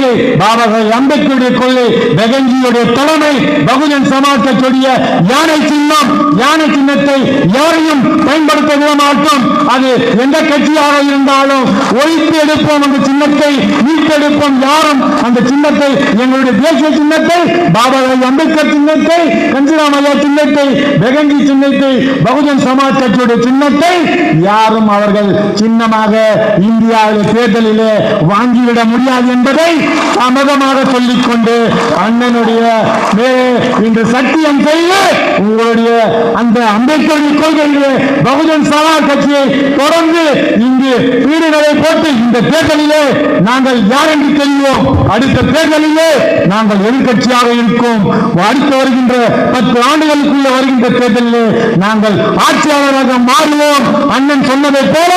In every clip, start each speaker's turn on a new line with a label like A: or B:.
A: கொள்கை பாபா சாஹேப் அம்பேத்கருடைய கொள்கை, பெகன்ஜியுடைய தலைமை, பகுஜன் சமாஜ் கட்சியுடைய யானை சின்னம். யானை சின்னத்தை யாரையும் பயன்படுத்த விட மாட்டோம். அது எந்த கட்சியாக இருந்தாலும் ஒழித்து எடுப்போம். அந்த சின்னத்தை மீட்டெடுப்போம். யாரும் அந்த சின்னத்தை, எங்களுடைய தேசிய சின்னத்தை, பாபா சாஹேப் அம்பேத்கர் சின்னத்தை, கஞ்சிராம் ஐயா சின்னத்தை, பெகன்ஜி சின்னத்தை, பகுஜன் சமாஜ் கட்சியுடைய சின்னத்தை யாரும் அவர்கள் சின்னமாக இந்தியாவில் தேர்தலிலே வாங்கிவிட முடியாது என்பதை சமதமாக சொல்லிக்கொண்டு அண்ணனுடைய இன்று சத்தியம் செய்து உங்களுடைய அந்த அம்பேத்கருடைய கொள்கையிலே பகுஜன் சமாஜ் கட்சியை தொடர்ந்து இங்கு வீடுகளை போட்டு இந்த தேர்தலிலே நாங்கள் யார் என்று தெரிவோம். அடுத்த தேர்தலிலே நாங்கள் எதிர்கட்சியாக இருக்கும். அடுத்து வருகின்ற 10 ஆண்டுகளுக்குள்ள வருகின்ற தேர்தலிலே நாங்கள் ஆட்சியாளராக மாறுவோம். அண்ணன் சொன்னதை போல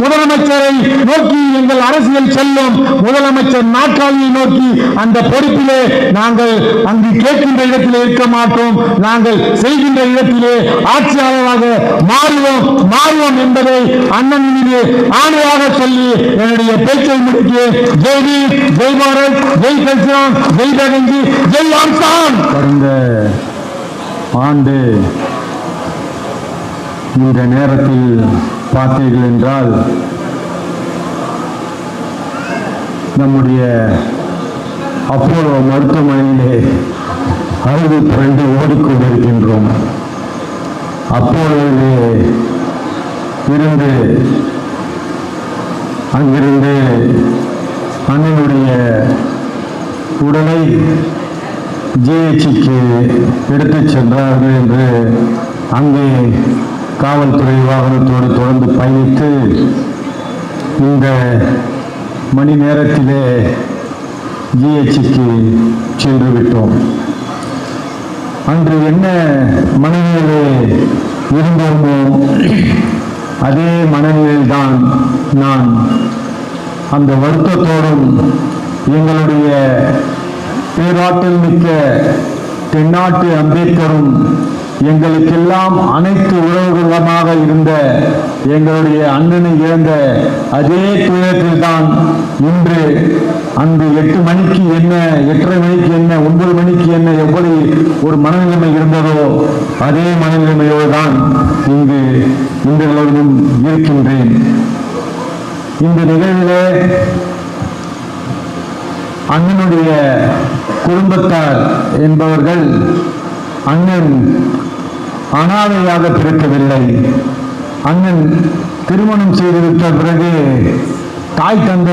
A: முதலமைச்சரை நோக்கி எங்கள் அரசியல் செல்லும். முதலமைச்சர் நாற்காலியை நோக்கி அந்த பொறுப்பிலே நாங்கள் அங்கு கேட்கின்ற இடத்திலே இருக்க மாட்டோம். நாங்கள் செய்கின்ற இடத்திலே ஆட்சியாளராக மாறுவோம் என்பதை அண்ணன் மீது ஆணையாக சொல்லி என்னுடைய பேச்சை முடித்து ஜெய் வீர், ஜெய் பாரத், ஜெய் கல்யாண், ஜெய் பெகன்ஜி, ஜெய் ஆம்சான். கடந்த ஆண்டு இந்த நேரத்தில் பார்த்தீர்கள் என்றால் நம்முடைய அப்போலோ மருத்துவமனையிலே அறுதி புரண்டு ஓடிக்கொண்டிருக்கின்றோம். அப்போலோவிலே இருந்து அங்கிருந்து அண்ணனுடைய உடலை ஜிஹெச்சுக்கு எடுத்துச் சென்றார்கள் என்று அங்கே காவல்துறை வாகனத்தோடு தொடர்ந்து பயணித்து இந்த மணி நேரத்திலே ஜிஹெச்சுக்கு சென்று விட்டோம். அன்று என்ன மனநிலையிலே இருந்தோமோ அதே மனநிலையில்தான் நான் அந்த வருத்தத்தோடும் எங்களுடைய பேராற்றல் மிக்க தென்னாட்டு அம்பேத்கரும் எங்களுக்கெல்லாம் அனைத்து உறவுகளமாக இருந்த எங்களுடைய அண்ணனை இழந்த அதே துயரத்தில் தான் இன்று அன்று 8 மணிக்கு என்ன, 8:30 மணிக்கு என்ன, 9 மணிக்கு என்ன, எவ்வளவு ஒரு மனநிலைமை இருந்ததோ அதே மனநிலைமையோடு தான் இங்கு இன்றும் இருக்கின்றேன். இந்த நிகழ்விலே அண்ணனுடைய குடும்பத்தார் என்பவர்கள் அண்ணன் அனாதையாக பிறக்கவில்லை. அண்ணன் திருமணம் செய்துவிட்ட பிறகு தாய் தந்தை